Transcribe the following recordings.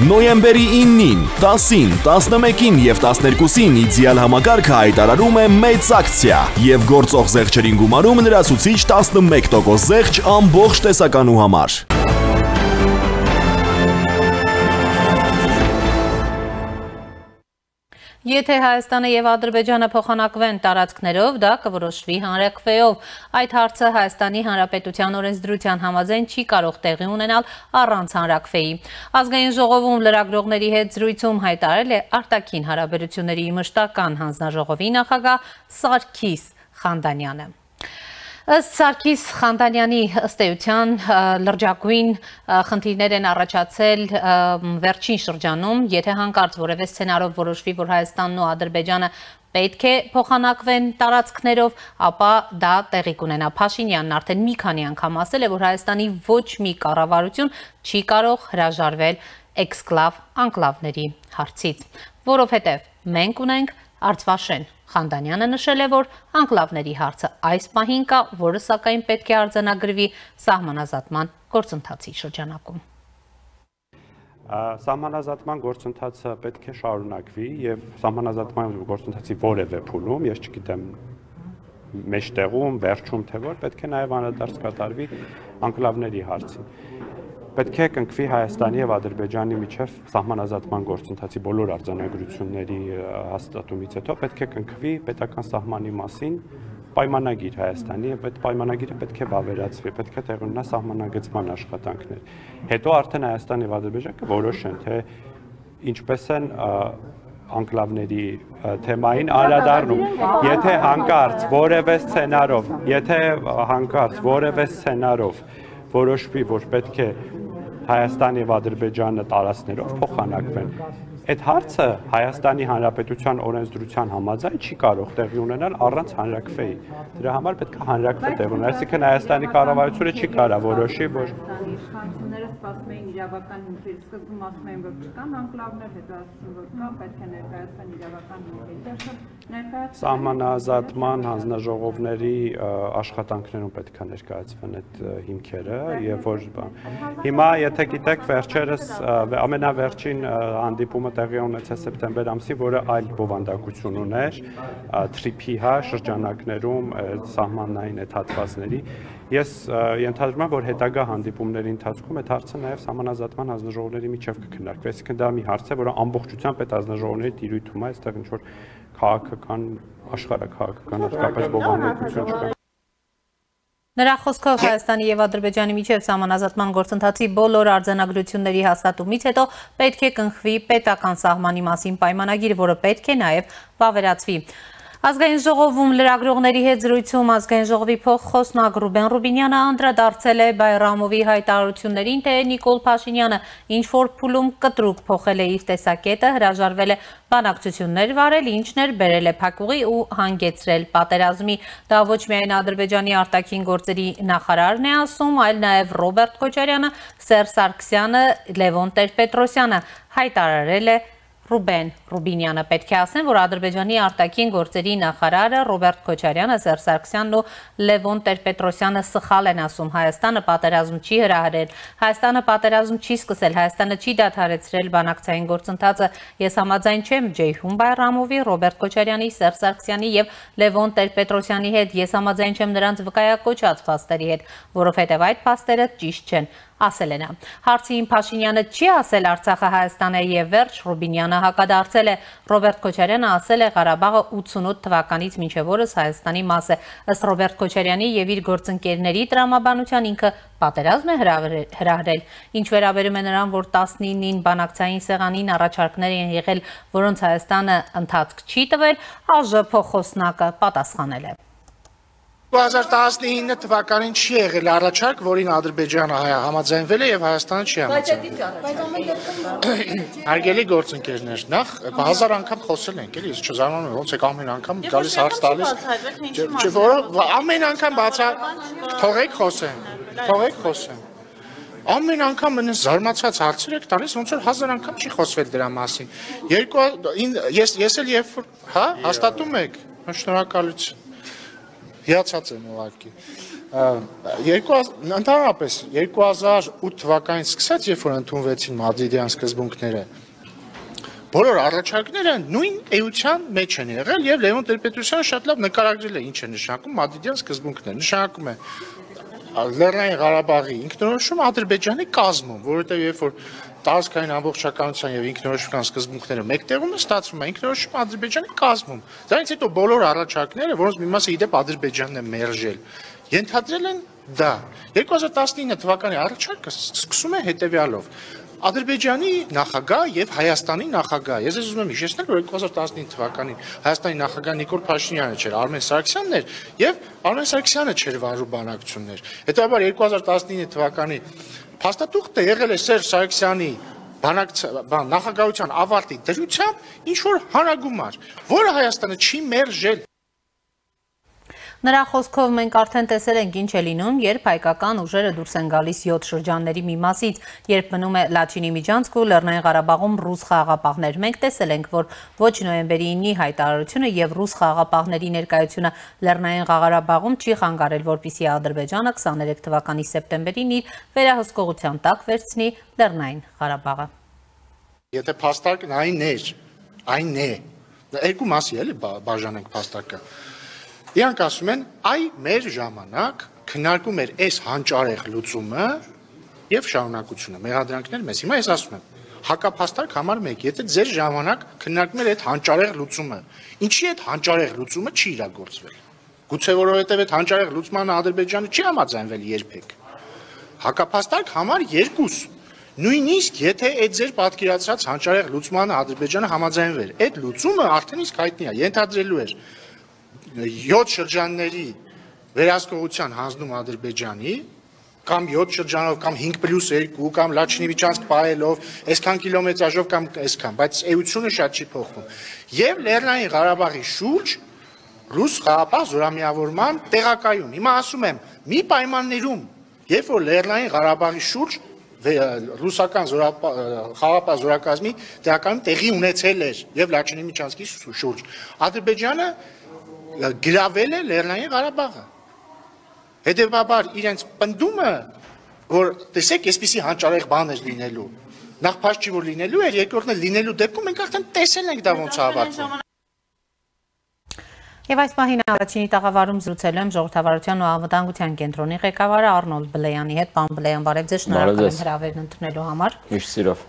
Նոյեմբերի 9-ին, 10-ին, 11-ին և 12-ին իդեալ համակարգը հայտարարում է մեծ ակցիա և գործող զեղչերին գումարում լրացուցիչ 11% զեղչ ամբողջ տեսականու համար։ Եթե Հայաստանը և Ադրբեջանը փոխանակվեն տարածքներով, դա կորոշվի հանրաքվեով։ Այդ հարցը Հայաստանի Հանրապետության օրենսդրության համաձայն չի կարող տեղի ունենալ առանց հանրաքվեի։ Ազգային ժողովում լրագրողների հետ զրույցում հայտարարել է արտաքին հարաբերությունների մշտական հանձնաժողովի նախագահ Սարգիս Խանդանյանը։ Ըստ Սարգիս Խանդանյանի ըստ էության լրջագույն խնդիրներ են առաջացել վերջին շրջանում, եթե հանկարծ որևէ սցենարով որոշվի, որ Հայաստանն ու Ադրբեջանը պետք է փոխանակվեն տարածքներով, ապա դա տեղի կունենա։ Փաշինյանն արդեն մի քանի անգամ ասել է, որ Հայաստանի ոչ մի կառավարություն չի կարող հրաժարվել էքսկլավ-անկլավների հարցից, որովհետև մենք ունենք Արցվաշեն։ Խանդանյանը նշել է, որ անկլավների հարցը այս պահին կա, որը սակայն պետք է արձանագրվի սահմանազատման գործընթացի շրջանակում։ Սահմանազատման գործընթացը պետք է շարունակվի եւ սահմանազատման գործընթացի որևէ փուլում, ես չգիտեմ մեջտեղում, վերջում թե որ, պետք է նաեւ անդրադարձ կատարվի անկլավների հարցին։ Պետք է կնքվի Հայաստանի եւ Ադրբեջանի միջև սահմանազատման գործընթացի բոլոր արձանագրությունների հաստատումից հետո պետք է կնքվի պետական սահմանի մասին պայմանագիր Հայաստանի եւ այդ պայմանագիրը պետք է վավերացվի, պետք է տեղ ունենա սահմանագծման աշխատանքներ։ Հետո արդեն Հայաստանը եւ Ադրբեջանը կորոշեն, թե ինչպես են անկլավների թեմային անդրադառնում։ Եթե հանկարծ որևէ սցենարով որոշվի, որ պետք է Հայաստան եւ Ադրբեջանը տարածքներով փոխանակվեն, այդ հարցը Հայաստանի Հանրապետության օրենսդրության համաձայն չի կարող տեղի ունենալ առանց հանրաքվեի։ Դրա համար պետք է հանրաքվե տեղի ունենա, այսինքն Հայաստանի կառավարությունը չի կարող որոշի, որ իշխանությունները սպասում էին իրավական հիմքեր, սկզբում ասում էին, որ չկան անկլավներ, հետո ասում որ կան, պետք է ներկայացան իրավական հիմքեր։ Սահմանազատման հանձնաժողովների աշխատանքներում պետք է ներկայացվեն այդ հիմքերը, եւ որ հիմա եթե գիտեք վերջերս ամենավերջին հանդիպումը տեղի ունեցավ սեպտեմբեր ամսին, որը այլ բովանդակություն ուներ, թրիփի շրջանակներում սահմանային այդ հատվածների։ Ես ենթադրում եմ, որ հետագա հանդիպումների ընթացքում այդ հարցը նաև սահմանազատման հանձնաժողովների միջև կքննարկվի, այսինքն դա մի հարց է, որը ամբողջությամբ այդ հանձնաժողովների տիրույթում է, այստեղ ինչ-որ քաղաքական, աշխարհաքաղաքական հատկապես բովանդակություն չկա։ Նրա խոսքով Հայաստանի եւ Ադրբեջանի միջև սահմանազատման գործընթացի բոլոր արձանագրությունների հաստատումից հետո պետք է կնքվի պետական սահմանի մասին պայմանագիր, որը պետք է նաև վավերացվի։ Ազգային ժողովում լրագրողների հետ զրույցում Ազգային ժողովի փոխխոսնակ Ռուբեն Ռուբինյանը անդրադարձել է Բայրամովի հայտարարություններին, թե Նիկոլ Փաշինյանը ինչ-որ փուլում կտրուկ փոխել է իր տեսակետը, հրաժարվել է բանակցություններ վարել, ինչն էր բերել է փակուղի ու հանգեցրել պատերազմի։ Դա ոչ միայն Ադրբեջանի արտաքին գործերի նախարարն է ասում, այլ նաև Ռոբերտ Քոչարյանը, Սերժ Սարգսյանը, Լևոն Տեր-Պետրոսյանը, հայտարարել է Ռուբեն Ռուբինյանը։ Պետք է ասեմ, որ Ադրբեջանի արտաքին գործերի նախարարը Ռոբերտ Քոչարյանը, Սերժ Սարգսյանն ու Լևոն Տեր-Պետրոսյանը սխալ են ասում։ Հայաստանը պատերազմ չի հրահրել, Հայաստանը պատերազմ չի սկսել, Հայաստանը չի դադարեցրել բանակցային գործընթացը։ Ես համաձայն չեմ Ջեյհուն Բայրամովի, Ռոբերտ Քոչարյանի, Սերժ Սարգսյանի եւ Լևոն Տեր-Պետրոսյանի հետ, ես համաձայն չեմ նրանց վկայակոչած փաստերի հետ, որովհետեւ այդ փաստերը ճիշտ չեն, ասել է նա։ Հարցին Փաշինյանը չի ասել Արցախը Հայաստան է եւ վերջ, Ռուբինյանը հակադարձել է։ Ռոբերտ Քոչարյանը ասել է Ղարաբաղը 88 թվականից մինչև օրս Հայաստանի մաս է։ Ըստ Ռոբերտ Քոչարյանի եւ իր գործընկերների տրամաբանության ինքը պատերազմ է հրահրել։ Ինչ վերաբերում է նրան, որ 19-ին բանակցային սեղանին առաջարկներ են եղել, որոնց Հայաստանը ընթացք չի տվել, ԱԺ փոխխոսնակը պատասխանել է։ 2019 թվականին չի եղել առաջարկ, որին Ադրբեջանը համաձայնվել է եւ Հայաստանը չի համաձայնվել։ Հարգելի գործընկերներ, նախ 1000 անգամ խոսել ենք, էլի, ես չզարմանում եմ, ոնց է ամեն անգամ գալիս հարց տալիս։ Ամեն անգամ թողեք խոսեմ։ Ամեն անգամ այնպես զարմացած հարցեր եք տալիս, ոնց որ 1000 անգամ չի խոսվել դրա մասին։ Ես էլ երբ հաստատում եք, շնորհակալություն։ Հիացած եմ ուղղակի։ Ընդհանրապես 2008 թվականից սկսած, երբ որ ընդունվեցին Մադրիդյան սկզբունքները, բոլոր առաջարկները նույն էության մեջ են եղել եւ Լևոն Տեր-Պետրոսյանը շատ լավ նկարագրել է ինչ է նշանակում Մադրիդյան սկզբունքները։ Նշանակում է Լեռնային Ղարաբաղի ինքնորոշումը Ադրբեջանի կազմում, որովհետեւ երբ որ տարածքային ամբողջականության եւ ինքնորոշման սկզբունքները մեկտեղում է, ստացվում է ինքնորոշումը Ադրբեջանի կազմում։ Դրանից հետո բոլոր առաջարկները, որոնց մի մասը իդեպ Ադրբեջանն է մերժել, ենթադրել են դա։ 2019 թվականի առաջարկը սկսում է հետեւյալով. Ադրբեջանի նախագահ եւ Հայաստանի նախագահ։ Ես ուզում եմ հիշեցնել, որ 2019 թվականին Հայաստանի նախագահ Նիկոլ Փաշինյանը չէր, Արմեն Սարգսյանն էր եւ Արմեն Սարգսյանը չէր վարում բանակցություններ։ Հետո 2019 թվականի փաստաթուղթը եղել է Սերժ Սարգսյանի նախագահության ավարտի դրությամբ ինչ որ հանրագումար, որը Հայաստանը չի մերժել։ Նրա խոսքով մենք արդեն տեսել ենք ինչ է լինում, երբ հայկական ուժերը դուրս են գալիս 7 շրջանների մի մասից, երբ մնում է Լաչինի Միջանցք ու Լեռնային Ղարաբաղում ռուս խաղաղապահներ։ Մենք տեսել ենք, որ ոչ նոյեմբերի 9-ի հայտարարությունը եւ ռուս խաղաղապահների ներկայությունը Լեռնային Ղարաբաղում չի խանգարել, որպեսզի Ադրբեջանը 23 թվականի սեպտեմբերին իր վերահսկողության տակ վերցնի Լեռնային Ղարաբաղը։ Եթե փաստարկն այն է, երկու մասի էլի բաժանենք փաստարկը։ Իրանք ասում են, այ մեր ժամանակ քննարկում էր այս հանճարեղ լուծումը եւ շարունակությունը, մեղադրանքներ մեզ։ Հիմա ես ասում եմ, հակափաստարկ համար 1, եթե ձեր ժամանակ քննարկում էր այդ հանճարեղ լուծումը, ինչի այդ հանճարեղ լուծումը չի իրագործվել։ Գուցե որովհետեւ այդ հանճարեղ լուծմանը Ադրբեջանը չի համաձայնվել երբեք։ Հակափաստարկ համար 2, նույնիսկ եթե այդ ձեր պատկերացրած հանճարեղ լուծմանը Ադրբեջանը համաձայնվեր, այդ լուծումը արդեն իսկ հայտնի է, ենթադրելու էր 7 շրջանների վերահսկողության հանձնում Ադրբեջանի, կամ 7 շրջանով, կամ 5+2, կամ Լաչինի Միջանցք պահելով, այսքան կիլոմետրաժով կամ այսքան, բայց էությունը շատ չի փոխվում։ Եվ Լեռնային Ղարաբաղի շուրջ ռուս խաղաղապահ զորամիավորման տեղակայում։ Հիմա ասում եմ, մի պայմաններում, երբ որ Լեռնային Ղարաբաղի շուրջ ռուսական խաղաղապահ զորակազմի տեղակայում տեղի ունեցել էր եւ Լաչինի Միջանցքի շուրջ, Ադրբեջանը գրավել է Լեռնային Ղարաբաղը։ Հետևաբար իրենց պնդումը, որ տեսեք, այսպիսի հանճարեղ բան էր լինելու, նախ փաստ չի որ լինելու էր, երկրորդն էլ լինելու դեպքում մենք արդեն տեսել ենք դա ոնց է ավարտվում։ Եվ այս պահին առաջինի տաղավարում զրուցել եմ Ժողովրդավարության ու անվտանգության կենտրոնի ղեկավար Արնոլդ Բլեյանի հետ։ Պարոն Բլեյան, բարև ձեզ, շնորհակալ եմ հրավերն ընդունելու համար։ Միշտ սիրով։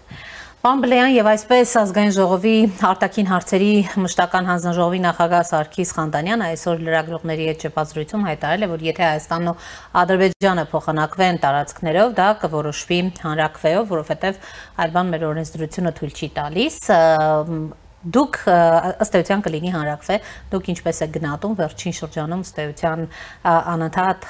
Պարոն Բլեյան, եւ այսպես Ազգային ժողովի արտաքին հարցերի մշտական հանձնաժողովի նախագահ Սարգիս Խանդանյանը այսօր լրագրողների հետ շփազրույցում հայտարարել է, որ եթե Հայաստանն ու Ադրբեջանը փոխանակվեն տարածքներով, դա կորոշվի հանրաքվեով, որովհետեւ այլ բան մեր օրենսդրությունը թույլ չի տալիս։ Դուք ըստ էության կլինի հանրաքվե, դուք ինչպես եք գնահատում վերջին շրջանում ըստ էության անընդհատ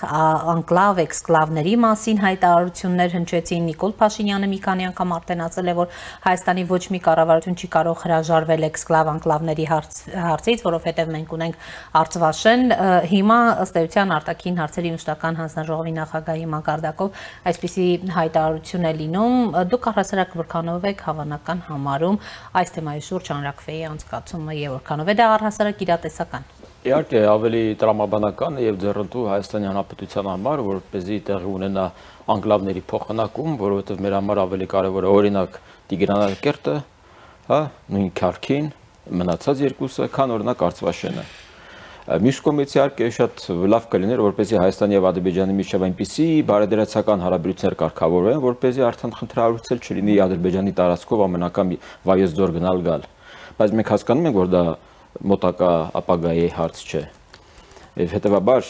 անկլավ, էքսկլավների մասին հայտարարություններ հնչեցին, Նիկոլ Փաշինյանը մի քանի անգամ արդեն ասել է, որ Հայաստանի ոչ մի կառավարություն չի կարող հրաժարվել էքսկլավ անկլավների հարցից, որովհետև մենք ունենք Արցվաշեն, հիմա ըստ էության արտաքին հարցերի մշտական հանձնաժողովի նախագահի մակարդակով այսպիսի հայտարարություն է լինում, դուք առհասարակ որքանով եք հավանական համարում այս թեմայի շուրջ հանրաքվեի անցկացումը եւ որքանով է դա առհասարակ իրատեսական։ Իհարկե ավելի տրամաբանական եւ ձեռնտու Հայաստանի Հանրապետության համար, որպեսզի տեղի ունենա անկլավների փոխանակում, որովհետեւ մեր համար ավելի կարեւոր է օրինակ Տիգրանակերտը, հա, նույն Քարքին, մնացած երկուսը, քան օրինակ Արցվաշենը։ Մյուս կողմից իհարկե շատ լավ կլիներ, որպեսզի Հայաստանի եւ Ադրբեջանի միջև այնպիսի բարեդրացական հարաբերություններ կարգավորվեն, որպեսզի արդեն խնդրահարույցել չլինի Ադրբեջանի տարածքով ամենական վայոց ձոր գնալ-գալ։ Բայց մենք հասկանում ենք, որ դա մոտակա ապագայի հարց չէ։ Եվ հետևաբար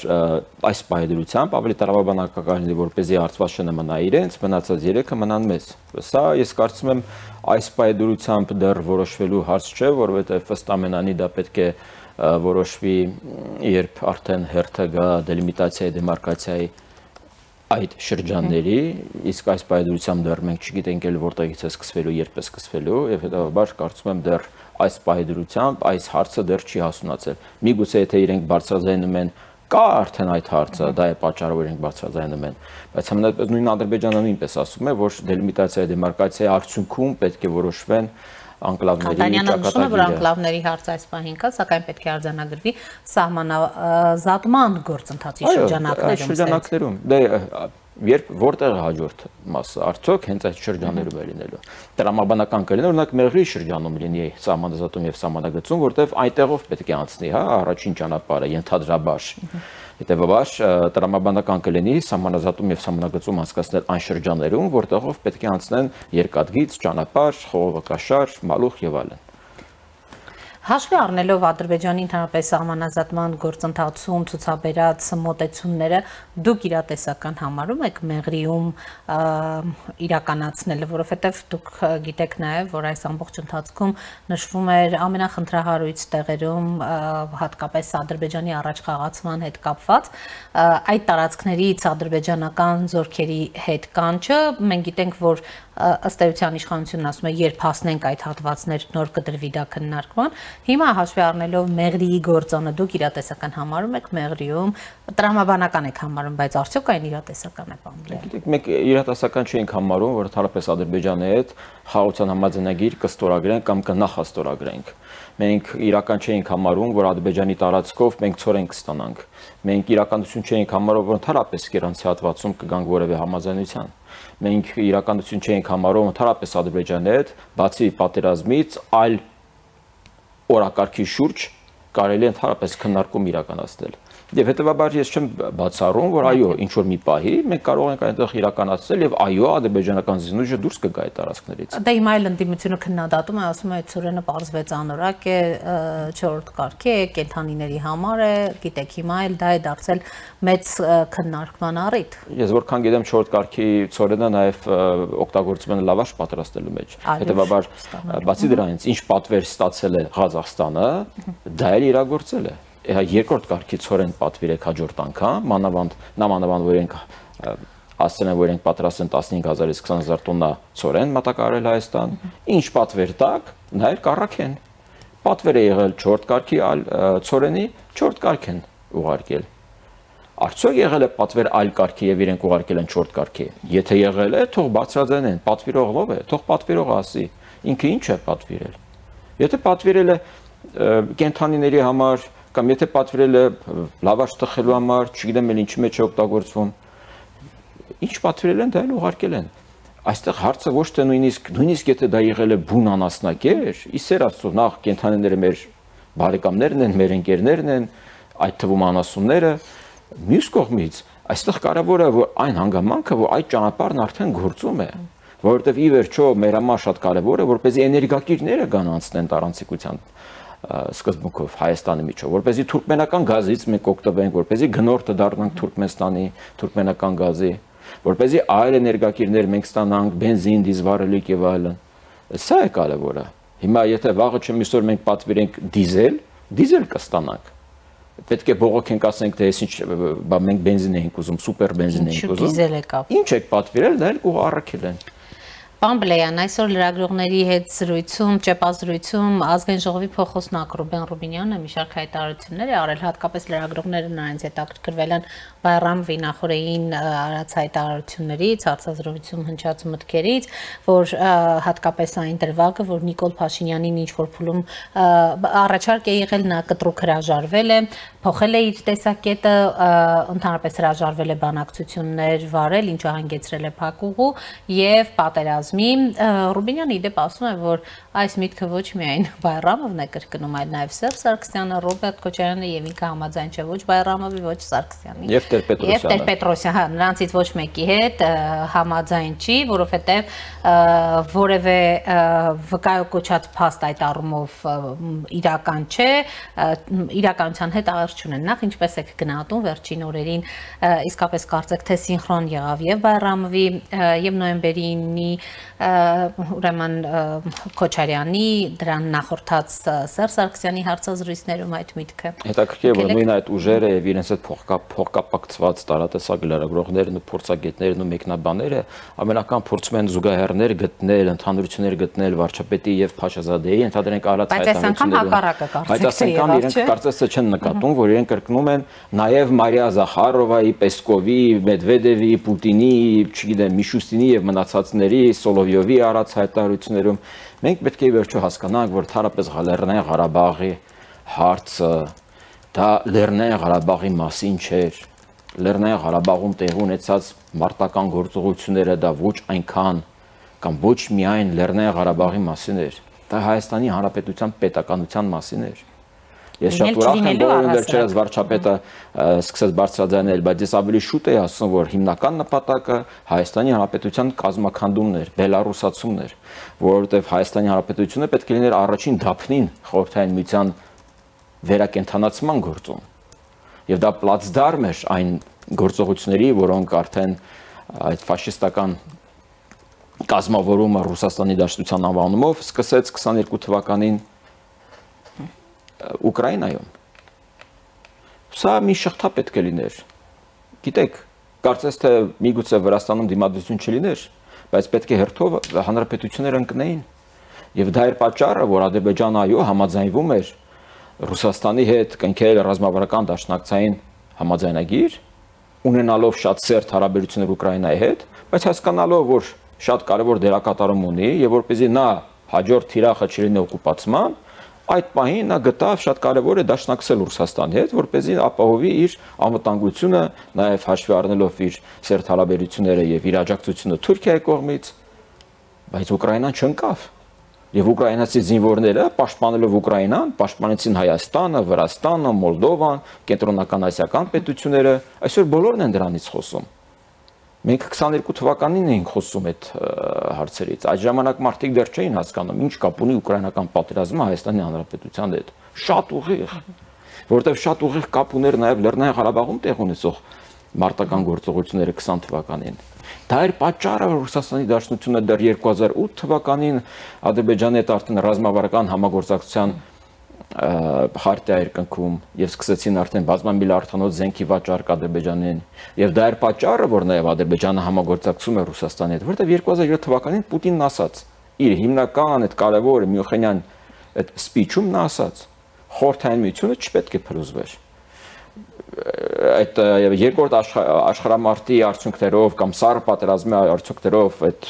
այս պայմանությամբ ավելի տրամաբանական լինի, որպեսզի Արցվաշենը մնա իրենց, մնացած երեքը մնան մեզ։ Սա ես կարծում եմ այս պայմանությամբ դեռ որոշվելու հարց չէ, որովհետեւ ըստ ամենանի դա պետք է որոշվի, երբ արդեն հերթը գա դելիմիտացիայի, դեմարկացիայի այդ շրջանների, իսկ այս պայմանությամբ դեռ մենք չգիտենք էլ որտեղից է սկսվելու, երբ է սկսվելու, եւ հետեւաբար կարծում եմ դեռ այս պայմանությամբ այս հարցը դեռ չի հասունացել։ Միգուցե եթե իրենք բարձրաձայնում են, կա արդեն այդ հարցը, դա է պատճառը, որ իրենք բարձրաձայնում են, բայց համենայնպես նույն Ադրբեջանը նույնպես ասում է, որ դելիմիտացիայի, դեմարկացիայի արդյունքում պետք է որոշվեն անկլավների ճակատագիրը։ Որ անկլավների հարցը այս պահին կա, սակայն պետք է արձանագրվի սահմանազատման գործընթացի շրջանակներում։ Դե երբ որտեղ հաջորդ մասը արդյոք հենց այդ շրջաններում է լինելու։ Տրամաբանական կլինի, օրինակ Մեղրի շրջանում լինի սահմանազատում եւ սահմանագծում, որտեղ այնտեղով պետք է անցնի, հա, առաջին ճանապարհը ենթադրաբար։ Հետևաբար տրամաբանական կլինի սահմանազատում եւ սահմանագծում անցկացնել այն շրջաններում, որտեղով պետք է անցնեն երկաթգիծ, ճանապարհ, խողովակաշար, մալուխ եւ այլն։ Հաշվի առնելով Ադրբեջանի ընդհանրապես սահմանազատման գործընթացում ցուցաբերած մոտեցումները, դուք իրատեսական համարում եք Մեղրիում իրականացնելը, որովհետև դուք գիտեք նաև, որ այս ամբողջ ընթացքում նշվում էր ամենախնդրահարույց տեղերում, հատկապես Ադրբեջանի առաջ խաղացման հետ կապված, այդ տարածքներից ադրբեջանական զորքերի հետ կանչը, մենք գիտենք, որ ըստ էության իշխանությունն ասում է, երբ հասնենք այդ հատվածներ նոր կդրվի դա քննարկման։ Հիմա հաշվի առնելով Մեղրիի գործոնը դուք իրատեսական համարում եք Մեղրիում, տրամաբանական եք համարում, բայց արդյոք այն իրատեսական է բան։ Գիտեք, մենք իրատեսական չենք համարում, որ ընդհանրապես Ադրբեջանի հետ խաղաղության համաձայնագիր կստորագրենք կամ կնախաստորագրենք։ Մենք իրական չենք համարում, որ Ադրբեջանի տարածքով մենք ցորեն կստանանք։ Մենք իրականություն չենք համարում, որ ընդհանրապես Կիրանցի հատվածում կգանք որևէ համաձայնության։ Մենք իրականություն չենք համարում ընդհանրապես Ադրբեջանի հետ, բացի պատերազմից, այլ օրակարգի շուրջ կարելի է ընդհանրապես քննարկում իրականացնել։ Եվ հետևաբար ես չեմ բացառում, որ այո, ինչ որ մի պահի մենք կարող ենք այնտեղ իրականացնել եւ այո, ադրբեջանական զինուժը դուրս կգա այդ տարածքներից։ Դե հիմա էլ ընդդիմությունը քննադատում է, ասում է, այդ ծորենը պարզվեց անորակ է, 4-րդ կարգի է, կենթանիների համար է, գիտեք, հիմա էլ դա է դարձել մեծ քննարկման առիթ։ Ես որքան գիտեմ 4-րդ կարգի ծորենը նաեւ օգտագործվում են լավաշ պատրաստելու մեջ։ Հետևաբար, բացի դրանից, ինչ պատվեր ստացել է Ղազախստանը, դա էլ իրագործել է։ Երկրորդ կարգի ծորեն պատվիրեք հաջորդ անգամ, մանավանդ որ ենք ասել են, որ ենք պատրաստ են 15000-ից 20000 տոննա ծորեն մատակարարել Հայաստան, ինչ պատվեր տակ, նա էլ կառաքեն։ Պատվեր է եղել 4-րդ կարգի ծորենի, 4-րդ կարգ են ուղարկել։ Արդյոք եղել է պատվեր այլ կարգի եւ իրենք ուղարկել են 4-րդ կարգի։ Եթե եղել է, թող բացրաձայնեն, պատվիրողն ով է, թող պատվիրողը ասի, ինքը ինչ է պատվիրել։ Եթե պատվիրել է կենթանիների համար կամ եթե պատվիրել է լավաշ տխելու համար, չգիտեմ էլ ինչի մեջ է օգտագործվում, ինչ պատվիրել են, դա էլ ուղարկել են։ Այստեղ հարցը ոչ թե նույնիսկ եթե դա եղել է բուն անասնակեր, իսեր Աստծո, նախ կենթանիները մեր բարեկամներն են, մեր ընկերներն են, այդ թվում անասունները, մյուս կողմից այստեղ կարևորը որ այն հանգամանքը, որ այդ ճանապարհն արդեն գործում է, որովհետև ի վերջո մեր համար շատ կարևոր է, որպեսզի էներգակիրները գան անցնեն տարանցիկության սկզբունքով Հայաստանի միջով, որպեսզի թուրքմենական գազից մենք օգտվենք, որպեսզի գնորդը դառնանք Թուրքմենստանի թուրքմենական գազի, որպեսզի այլ էներգակիրներ մենք ստանանք, բենզին, դիզվառելիք եւ այլն։ Սա է կարևորը։ Հիմա եթե վաղը չմիսօր մենք պատվիրենք դիզել կստանանք։ Պետք է բողոքենք, ասենք, թե այսինչ մենք բենզին ենք ուզում, սուպեր բենզին ենք ուզում։ Ինչ եք պատվիրել, դա էլ կուղարկել են։ Պարոն Բլեյան, այսօր լրագրողների հետ զրույցում, ճեպազրույցում ազգային ժողովի փոխոսնակ Ռուբեն Ռուբինյանը մի շարք հայտարարություններ է արել, հատկապես լրագրողները նրանց հետաքրքրվել են Բայրամովի նախորդին արած հայտարարություններից, հարցազրույցում հնչած մտքերից, որ հատկապես այն դրվագը, որ Նիկոլ Փաշինյանին ինչ-որ փուլում առաջարկ է եղել, նա կտրուկ հրաժարվել է, փոխել է իր տեսակետը, ընդհանրապես հրաժարվել է բանակցություններ վարել, ինչը հանգեցրել է փակուղու եւ պատերազմի։ Ռուբինյանը իդեպ ասում է, որ այս միտքը ոչ միայն Բայրամովն է կրկնում, այլ նաեւ Սերժ Սարգսյանը, Ռոբերտ Քոչարյանը եւ ինքը համաձայն չէ ոչ Բայրամովի, ոչ Սարգսյանի։ Եվ Տեր-Պետրոսյանը, հա, նրանցից ոչ մեկի հետ համաձայն չի, որովհետեւ որևէ վկայակոչած փաստ այդ առումով իրական չէ, իրականության հետ աղերս չունեն։ Նախ ինչպես եք գնահատում վերջին օրերին, իսկապես կարծեք թե սինխրոն եղավ եւ Բայրամովի եւ նոյեմբերի 9-ի ուրեմն Քոչարյանի դրան նախորդած Սերժ Սարգսյանի հարցազրույցներում այդ միտքը։ Հետաքրքիր է, որ նույն այդ ուժերը եւ իրենց այդ փոխկապակցված տարատեսակ լրագրողներն ու փորձագետներն ու մեկնաբանները ամենական փորձում են զուգահեռներ գտնել, ընդհանրություններ գտնել վարչապետի եւ Փաշազադեի, ընդհանրենք արած հայտարարություններում։ Բայց այս անգամ իրենք կարծես չեն նկատում, որ իրենք կրկնում են նաեւ Մարիա Զախարովայի, Պեսկովի, Մեդվեդևի, Պուտինի, չգիտեմ, Միշուստինի եւ մնացածների Սոլովյովի արած հայտարարություններում, մենք պետք է վերջո հասկանանք, որ թարապես Լեռնային Ղարաբաղի հարցը դա Լեռնային Ղարաբաղի մասին չէր։ Լեռնային Ղարաբաղում տեղի ունեցած մարտական գործողությունները դա ոչ այնքան կամ ոչ միայն Լեռնային Ղարաբաղի մասին էր, դա Հայաստանի Հանրապետության պետականության մասին էր։ Ես շատ ուրախ եմ, որ վերջերս վարչապետը սկսեց բարձրաձայնել, բայց ես ավելի շուտ էի ասում, որ հիմնական նպատակը Հայաստանի Հանրապետության կազմաքանդումն էր, բելառուսացումն էր, որովհետև Հայաստանի Հանրապետությունը պետք է լիներ առաջին դափնին Խորհրդային Միության վերակենդանացման գործում։ Եվ դա պլացդարմ էր այն գործողությունների, որոնք արդեն այդ ֆաշիստական կազմավորումը Ռուսաստանի Դաշնության անվանումով սկսեց 22 թվականին Ուկրաինայում։ Սա մի շղթա պետք է լիներ։ Գիտեք, կարծես թե միգուցե Վրաստանում դիմադրություն չլիներ, բայց պետք է հերթով հանրապետությունները ընկնեին։ Եվ դա էր պատճառը, որ Ադրբեջանը այո համաձայնվում էր Ռուսաստանի հետ կնքել ռազմավարական դաշնակցային համաձայնագիր, ունենալով շատ սերտ հարաբերություններ Ուկրաինայի հետ, բայց հասկանալով, որ շատ կարևոր դերակատարում ունի եւ որպեսզի նա հաջորդ թիրախը չլինի օկուպացման, այդ պահին նա գտավ շատ կարևոր է դաշնակցել Ռուսաստանի հետ, որպեսզի ապահովի իր անվտանգությունը, նաեւ հաշվի առնելով իր սերտ հարաբերությունները եւ իր աջակցությունը Թուրքիայի կողմից, բայց Ուկրաինան չընկավ։ Եվ ուկրաինացի զինվորները պաշտպանելով Ուկրաինան, պաշտպանեցին Հայաստանը, Վրաստանը, Մոլդովան, կենտրոնական ասիական պետությունները, այսօր բոլորն են դրանից խոսում։ Մենք 22 թվականին էինք խոսում այդ հարցերից։ Այդ ժամանակ մարդիկ դեռ չէին հասկանում, ինչ կապ ունի ուկրաինական պատերազմը Հայաստանի Հանրապետության հետ։ Շատ ուղիղ, որովհետև շատ ուղիղ կապ ուներ նաև Լեռնային Ղարաբաղում տեղ ունեցող մարտական գործողությունները 20 թվականին։ Դա էր պատճառը, որ Ռուսաստանի Դաշնությունը դեռ 2008 թվականին Ադրբեջանի հետ արդեն ռազմավարական համագործակցության խարտիա էր կնքում եւ սկսեցին արդեն բազմամիլիարդանոց զենքի վաճառք Ադրբեջանին եւ դա էր պատճառը, որ նաեւ Ադրբեջանը համագործակցում է Ռուսաստանի հետ, որտեղ 2007 թվականին Պուտինն ասաց իր հիմնական այդ կարևոր Մյունխենյան այդ սպիչում նա ասաց Խորհրդային Միությունը չպետք է փլուզվեր այդ երկրորդ աշխարհամարտի արդյունքներով կամ սառը պատերազմի արդյունքներով այդ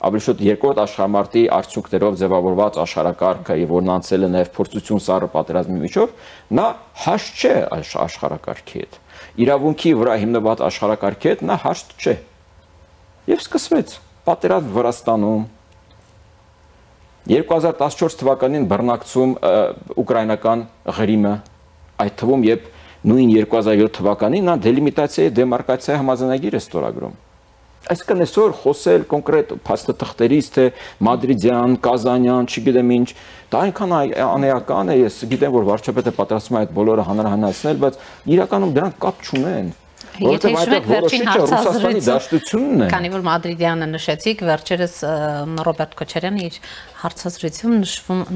ավելի շուտ երկրորդ աշխարհամարտի արդյունքներով ձևավորված աշխարհակարգը եւ որն անցել է նաեւ փորձություն սառը պատերազմի միջով նա հաշտ չէ աշխարհակարգի հետ իրավունքի վրա հիմնված աշխարհակարգի հետ նա հաշտ չէ եւ սկսվեց պատերազմ Վրաստանում 2014 թվականին բռնակցում ուկրաինական Ղրիմը այդ թվում երբ նույն 2007 թվականին նա դելիմիտացիայի դեմարկացիայի համաձայնագիր է ստորագրում։ Այսինքն այսօր խոսել կոնկրետ փաստաթղթերից թե մադրիդյան, կազանյան, չգիտեմ ինչ, դա այնքան անեական է, ես գիտեմ որ վարչապետը պատրաստվում է այդ բոլորը հանրահայտնել, բայց իրականում դրանք կապ չունեն։ Եթե հիշում վերջին Ռուսաստանի Դաշնությունն է։ Քանի որ Մադրիդյանը նշեցիք, վերջերս Ռոբերտ Քոչարյանը իր հարցազրույցում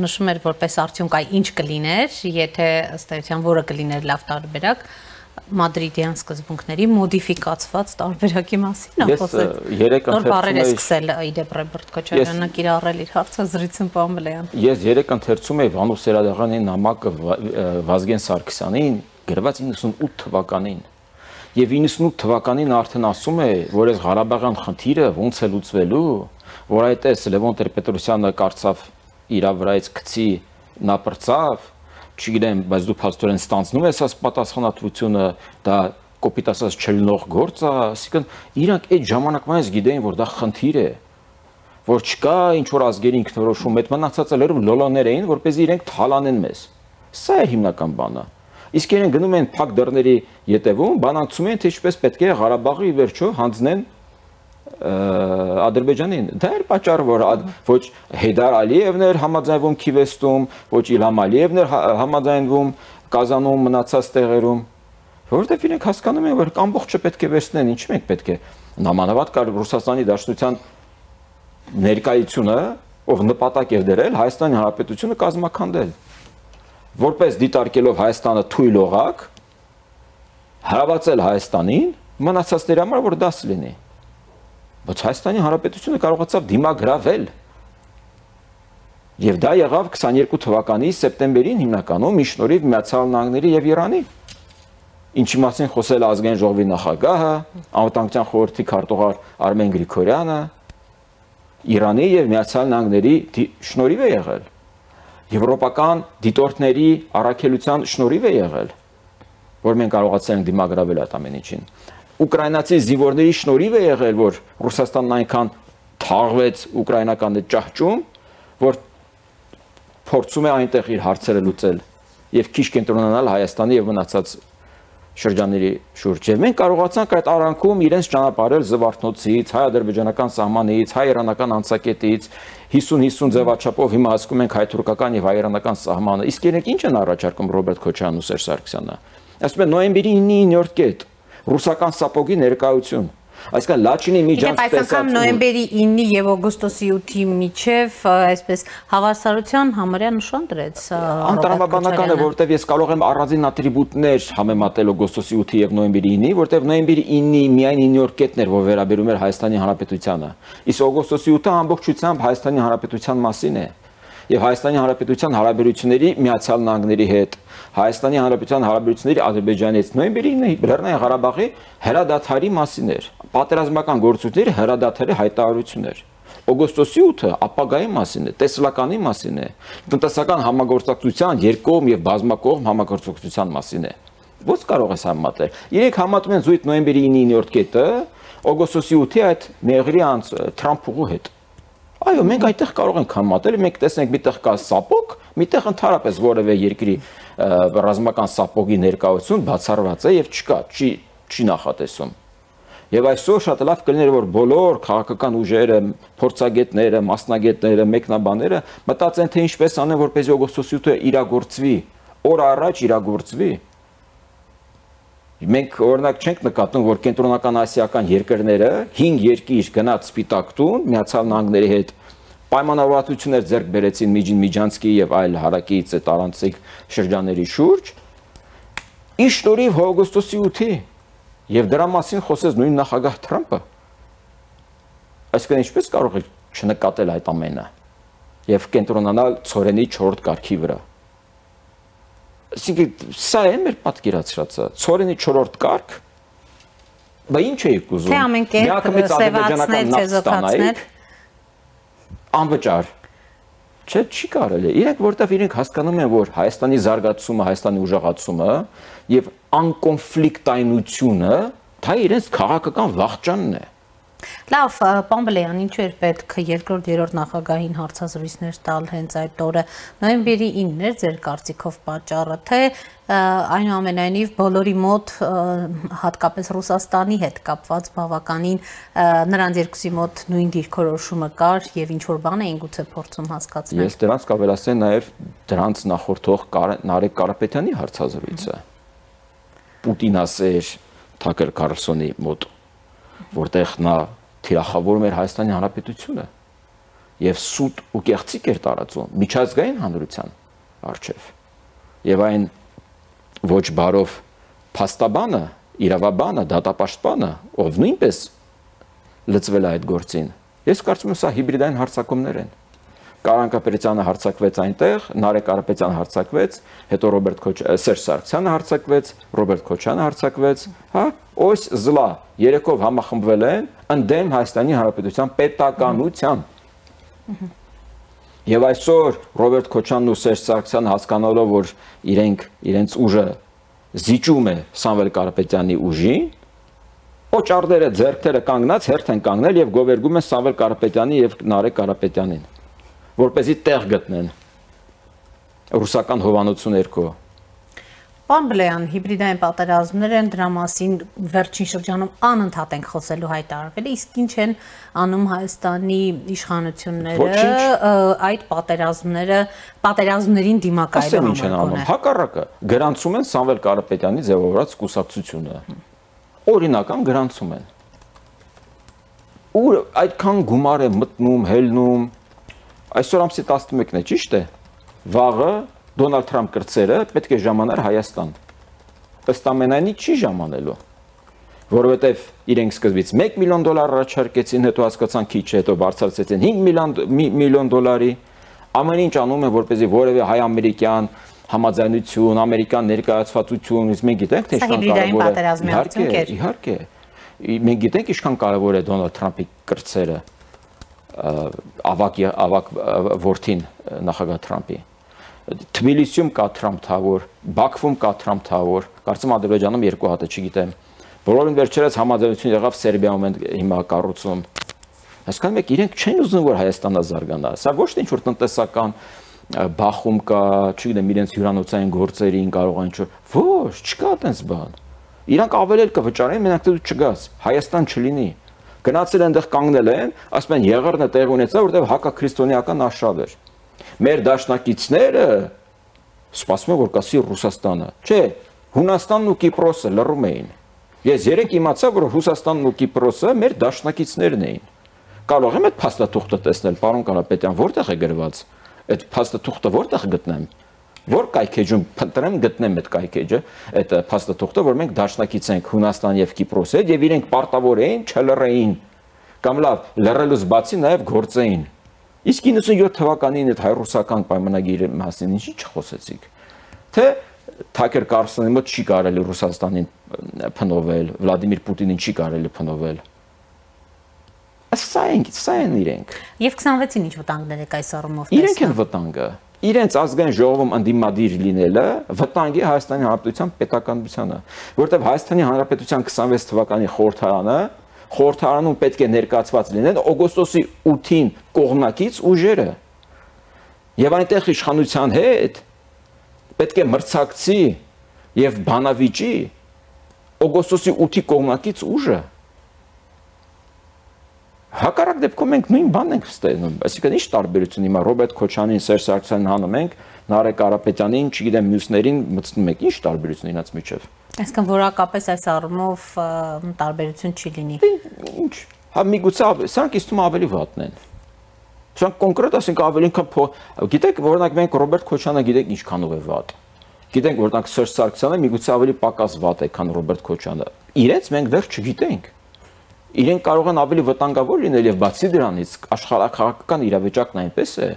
նշում էր որպես արդյունք այ ինչ կլիներ, եթե ըստ էության որը կլիներ լավ տարբերակ Մադրիդյան սկզբունքների մոդիֆիկացված տարբերակի մասին ասել։ Նոր բառեր է սկսել իդեպ Ռոբերտ Քոչարյանը կիրառել իր հարցազրույցում Պամելյան։ Ես երեք ընթերցում էի Վանո Սերադեղյանի նամակը Վազգեն Սարգսյանին գրված 98 թվականին։ Եվ 98 թվականին արդեն ասում է, որ այս Ղարաբաղյան խնդիրը ոնց է լուծվելու, որ այդպես Լևոն Տեր-Պետրոսյանը կարծավ իր վրայից գցի նա պրծավ, չգիտեմ, բայց դու փաստորեն ստանձնում ես այս պատասխանատվությունը, դա կոպիտ ասած չլինող գործ է, ասիկան իրանք այդ ժամանակվանից գիտեին, որ դա խնդիր է, որ չկա ինչ որ ազգերի ինքնորոշում, այդ մնացածը լրիվ լոլաներ էին, որպեսզի իրենք թալանեն մեզ։ Սա է հիմնական բանը։ Իսկ իրենք գնում են փակ դռների ետևում, բանակցում են, թե ինչպես պետք է Ղարաբաղի վերջո հանձնեն Ադրբեջանին։ Դա էր պատճառը, որ ոչ Հեյդար Ալիևն էր համաձայնվում Քիվեստում, ոչ Իլհամ Ալիևն էր համաձայնվում Կազանում մնացած տեղերում, որովհետև իրենք հասկանում են, որ ամբողջը պետք է վերցնեն, ինչ մենք պետք է։ Նամանավանդ կար Ռուսաստանի Դաշնության ներկայությունը, ով նպատակ էր դրել Հայաստանի Հանրապետությունը կազմաքանդել։ Որպես դիտարկելով Հայաստանը թույլ օղակ, հարվածել Հայաստանին, մնացածների համար որ դաս լինի։ Բայց Հայաստանի Հանրապետությունը կարողացավ դիմագրավել։ Եվ դա եղավ 22 թվականի սեպտեմբերին հիմնականում իշնորհիվ Միացյալ Նահանգների եւ Իրանի։ Ինչի մասին խոսել ազգային ժողովի նախագահը, անվտանգության խորհրդի քարտուղար Արմեն Գրիգորյանը, Իրանի եւ Միացյալ Նահանգների շնորհիվ է եղել։ Եվրոպական դիտորդների առաքելության շնորհիվ է եղել, որ մենք կարողացել ենք դիմագրավել այդ ամեն ինչին։ Ուկրաինացի զինվորների շնորհիվ է եղել, որ Ռուսաստանն այնքան թաղվեց ուկրաինական ճահճում, որ փորձում է այնտեղ իր հարցերը լուծել եւ քիչ կենտրոնանալ Հայաստանի եւ մնացած շրջանների շուրջ։ Եվ մենք կարողացանք այդ արանքում իրենց ճանապարհել Զվարթնոցից, հայ-ադրբեջանական սահմանից, հայ-իրանական անցակետից 50-50 ձևաչափով հիմա ասում ենք հայ-թուրքական եւ հայ-իրանական սահմանը։ Իսկ իրենք ինչ են առաջարկում Ռոբերտ Քոչարյանն ու Սերժ Սարգսյանը։ Ասում են նոյեմբերի 9-ի 9-րդ կետ ռուսական սապոգի ներկայություն։ Այսինքն Լաչինի միջանց տեսած նոյեմբերի 9-ի եւ օգոստոսի 8-ի միջև այսպես հավասարության համարյա նշան դրեց անտրամաբանական է, որովհետեւ ես կարող եմ առանձին ատրիբուտներ համեմատել օգոստոսի 8-ի եւ նոյեմբերի 9-ի, որովհետեւ նոյեմբերի 9-ի միայն 9-րդ կետն էր, որ վերաբերում էր Հայաստանի Հանրապետությանը, իսկ օգոստոսի 8-ը ամբողջությամբ Հայաստանի Հանրապետության մասին է եւ Հայաստանի Հանրապետության հարաբերությունների Միացյալ Նահանգների հետ, Հայաստանի Հանրապետության հարաբերությունների Ադրբեջանի հետ, նոյեմբերի 9-ի Լեռնային Ղարաբաղի հրադադարի մասին էր, պատերազմական գործողությունների հրադադարի հայտարարություն էր։ Օգոստոսի 8-ը ապագայի մասին է, տեսլականի մասին է, տնտեսական համագործակցության երկկողմ եւ բազմակողմ համագործակցության մասին է։ Ո՞ց կարող ես համատել։ Իրենք համատում են զույգ նոյեմբերի 9-ի 9-րդ կետը օգոստոսի 8-ի այդ մեղրի Թրամփուղու հետ։ Այո, մենք այդտեղ կարող ենք համատել, մենք տեսնենք միտեղ կա սապոգ, միտեղ ընդհանրապես որևէ երկրի ռազմական սապոգի ներկայություն բացառված է եւ չկա, չի նախատեսում։ Եվ այսօր շատ լավ կլիներ, որ բոլոր քաղաքական ուժերը, փորձագետները, մասնագետները, մեկնաբանները մտածեն, թե ինչպես անեն, որպեսզի օգոստոսի 8-ը իրագործվի, օր առաջ իրագործվի։ Մենք օրինակ չենք նկատում, որ կենտրոնական ասիական երկրները 5 երկիր գնաց Սպիտակ տուն, Միացյալ Նահանգների հետ պայմանավորվածություններ ձեռք բերեցին Միջինցկի եւ այլ հարակից այդ առանցիկ շրջանների շուրջ։ Ինչ շնորհիվ օգոստոսի 8-ի եւ դրա մասին խոսեց նույն նախագահ Թրամփը։ Այսինքն ինչպես կարող է չնկատել այդ ամենը եւ կենտրոնանալ ծորենի 4-րդ կարգի վրա։ Այսինքն սա է մեր պատկերացրածը, ծորենի 4-րդ կարգ, բա ինչ էիք ուզում։ Թե ամեն կերպ սևացնել, չեզոքացնել, անվճար։ Չէ, չի կարելի։ Իրենք որտեվ իրենք հասկանում են, որ Հայաստանի զարգացումը, Հայաստանի ուժեղացումը եւ անկոնֆլիկտայնությունը դա իրենց քաղաքական վախճանն է։ Լավ, պարոն Բլեյան, ինչու էր պետք երկրորդ, երրորդ նախագահին հարցազրույցներ տալ հենց այդ օրը, նոյեմբերի 9-ն էր ձեր կարծիքով պատճառը, թե այնուամենայնիվ բոլորի մոտ, հատկապես Ռուսաստանի հետ կապված բավականին նրանց երկուսի մոտ նույն դիրքորոշումը կար եւ ինչ որ բան էին գուցե փորձում հասկացնել։ Ես դրանց կավելացնեմ նաեւ դրանց նախորդող Նարեկ Կարապետյանի հարցազրույցը։ Պուտինասեր Թակեր Քարլսոնի մոտ, որտեղ նա թիրախավորում էր Հայաստանի Հանրապետությունը եւ սուտ ու կեղծիք էր տարածում միջազգային հանրության առջև։ Եվ այն ոչ բարով փաստաբանը, իրավաբանը, դատապաշտպանը, ով նույնպես լծվել է այդ գործին։ Ես կարծում եմ սա հիբրիդային հարձակումներ են։ Կարան Կապերյանը հարձակվեց այնտեղ, Նարեկ Կարապետյանը հարձակվեց, հետո Սերժ Սարգսյանը հարձակվեց, Ռոբերտ Քոչարյանը հարձակվեց, հա, ось զլա, երեքով համախմբվել են ընդդեմ Հայաստանի Հանրապետության պետականության։ Եվ այսօր Ռոբերտ Քոչարյանն ու Սերժ Սարգսյանը հասկանալով, որ իրենց ուժը զիջում է Սամվել Կարապետյանի ուժին, օճառները ձեռքերը կանգնած հերթ են կանգնել եւ գովերգում են Սամվել Կարապետյանի եւ Նարեկ Կարապետյանին, որպեսզի տեղ գտնեն ռուսական հովանոցու ներքո։ Պարոն Բլեյան, հիբրիդային պատերազմներ են, դրա մասին վերջին շրջանում անընդհատ ենք խոսելու հայտարարվել, իսկ ինչ են անում Հայաստանի իշխանությունները այդ պատերազմներին դիմակայելու համար։ Հակառակը գրանցում են Սամվել Կարապետյանի ձևավորած կուսակցությունը։ Օրինական գրանցում են։ Ու այդքան գումար է մտնում, հելնում։ Այսօր ամսի 11-ն է, ճիշտ է։ Վաղը Դոնալդ Թրամփ կրծերը պետք է ժամաներ Հայաստան։ Ըստ ամենայնի չի ժամանելու, որովհետև իրենք սկզբից $1 միլիոն առաջարկեցին, հետո հասկացան քիչ է, հետո բարձրացրեցին $5 միլիոն։ Ամեն ինչ անում են, որպեսզի որևէ հայ-ամերիկյան համաձայնություն, ամերիկյան ներկայացվածություն, իսկ մենք գիտենք, թե ինչքան կարևոր է։ Իհարկե, մենք գիտենք ինչքան կարևոր է Դոնալդ Թրամփի կրծերը։ ավակ որդին նախագահ Թրամփի։ Թբիլիսիում կա Թրամփ թավոր, Բաքվում կա Թրամփ թավոր, կարծում Ադրբեջանում երկու հատ է, չգիտեմ։ Բոլորին վերջերս համաձայնություն եղավ Սերբիայում հիմա կառուցում։ Հասկանում եք, իրենք չեն ուզում, որ Հայաստանը զարգանա։ Սա ոչ թե ինչ-որ տնտեսական բախում կա, չգիտեմ, իրենց հյուրանոցային գործերին կարող են ինչ-որ։ Ոչ, չկա այդպես բան։ Իրանք ավել էլ կվճարեն, մենակ դու չգաս, Հայաստան չլինի։ Գնացել այնտեղ կանգնել են, ասում են եղերնը տեղ ունեցա, որտեղ հակաքրիստոնեական արշավ էր։ Մեր դաշնակիցները սպասում են, որ կասի Ռուսաստանը։ Չէ, Հունաստանն ու Կիպրոսը լռում էին։ Ես երեք իմացա, որ Ռուսաստանն ու Կիպրոսը մեր դաշնակիցներն էին։ Կարող եմ այդ փաստաթուղթը տեսնել, պարոն Կարապետյան, որտեղ է գրված։ Այդ փաստաթուղթը որտեղ գտնեմ։ Որ կայքեջում փնտրեմ գտնեմ այդ կայքեջը, այդ փաստաթուղթը, որ մենք դաշնակից ենք Հունաստան եւ Կիպրոս հետ եւ իրենք պարտավոր էին չլռեին կամ լավ լռելուց բացի նաեւ գործեին։ Իսկ 97 թվականին այդ հայ-ռուսական պայմանագիրի մասին ինչի չխոսեցիք։ Թե Թաքեր Կարլսոնի մոտ չի կարելի Ռուսաստանին փնովել, Վլադիմիր Պուտինին չի կարելի փնովել։ Սա են իրենք։ Եվ 26-ին ինչ վտանգներ եք այս առումով տեսնում։ Իրենք են վտանգը։ Իրենց ազգային ժողովում ընդդիմադիր լինելը վտանգ է Հայաստանի Հանրապետության պետականությանը, որտեղ Հայաստանի Հանրապետության 26 թվականի խորհրդարանում պետք է ներկայացված լինեն օգոստոսի 8-ին կողմնակից ուժերը։ Եվ այնտեղ իշխանության հետ պետք է մրցակցի եւ բանավիճի օգոստոսի 8-ի կողմնակից ուժը։ Հակառակ դեպքում մենք նույն բանն ենք ստանում, այսինքն ինչ տարբերություն հիմա Ռոբերտ Քոչանին, Սերժ Սարգսյանին հանում ենք, Նարեկ Կարապետյանին, չգիտեմ, մյուսներին մտցնում ենք, ինչ տարբերություն իրաց միջև։ Այսինքն որակապես այս առումով տարբերություն չի լինի։ Ինչ, հա միգուցե սրանք իստում ավելի վատն են։ Սրանք կոնկրետ ասենք ավելի գիտեք, օրինակ մենք Ռոբերտ Քոչյանը գիտենք ինչքանով է վատ։ Գիտենք, որ օրինակ Սերժ Սարգսյանը միգուցե ավելի պակաս վատ է, քան Ռոբերտ Քոչյանը։ Իրենց մենք դեռ չգիտենք։ Իրենք կարող են ավելի վտանգավոր լինել եւ բացի դրանից աշխարհակաղակական իրավիճակն այնպես է,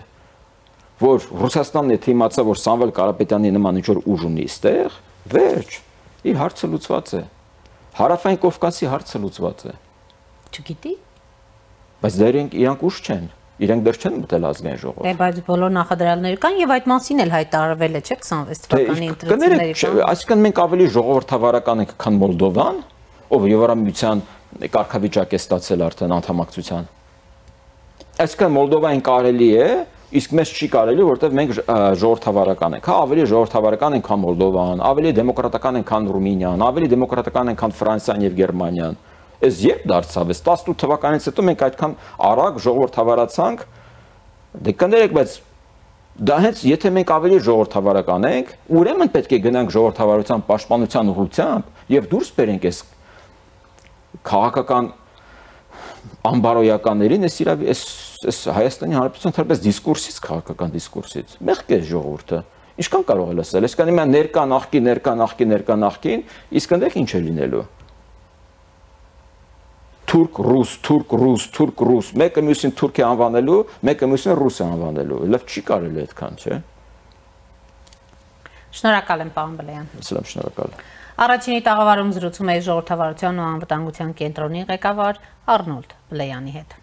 որ Ռուսաստանն եթե իմացա, որ Սամվել Կարապետյանի նման ինչ-որ ուժ ունի այստեղ, վերջ, իր հարցը լուծված է։ Հարավային Կովկասի հարցը լուծված է։ Չգիտի։ Բայց դեռ իրանք ուժ չեն։ Իրենք դեռ չեն մտել ազգային ժողով։ Դե բայց բոլոր նախադրյալները կան եւ այդ մասին էլ հայտարարվել է, չէ՞, 26 թվականի ընտրությունների։ Այսինքն մենք ավելի ժողովրդավարական ենք, քան Մոլդովան, ով Եվրամիության կարգավիճակ է ստացել արդեն անդամակցության։ Այսինքն Մոլդովային կարելի է, իսկ մեզ չի կարելի, որտեղ մենք ժողովրդավարական ենք, հա, ավելի ժողովրդավարական ենք, քան Մոլդովան, ավելի դեմոկրատական ենք, քան Ռումինիան, ավելի դեմոկրատական ենք, քան Ֆրանսիան եւ Գերմանիան։ Այս երբ դարձավ, 18 թվականից հետո մենք այդքան արագ ժողովրդավարացանք, դե կներեք, բայց դա հենց եթե մենք ավելի ժողովրդավարական ենք, ուրեմն պետք է գնանք ժողովրդավարության պաշտպանության ուղղությամբ եւ դուրս բերենք այս քաղաքական ամբարոյականներին այս Հայաստանի Հանրապետության թերպես դիսկուրսից, քաղաքական դիսկուրսից, մեղք է ժողովուրդը, ինչքան կարող է լսել, այսքան հիմա ներկա նախկին, իսկ այնտեղ ինչ է լինելու։ Թուրք, ռուս, մեկը մյուսին թուրք է անվանելու, մեկը մյուսին ռուս է անվանելու, լավ չի կարելի այդքան, չէ։ Շնորհակալ եմ, պարոն Բլեյան։ Շնորհակալ։ Առաջինի տաղավարում զրուցում էի ժողովրդավարության ու անվտանգության կենտրոնի ղեկավար Արնոլդ Բլեյանի հետ։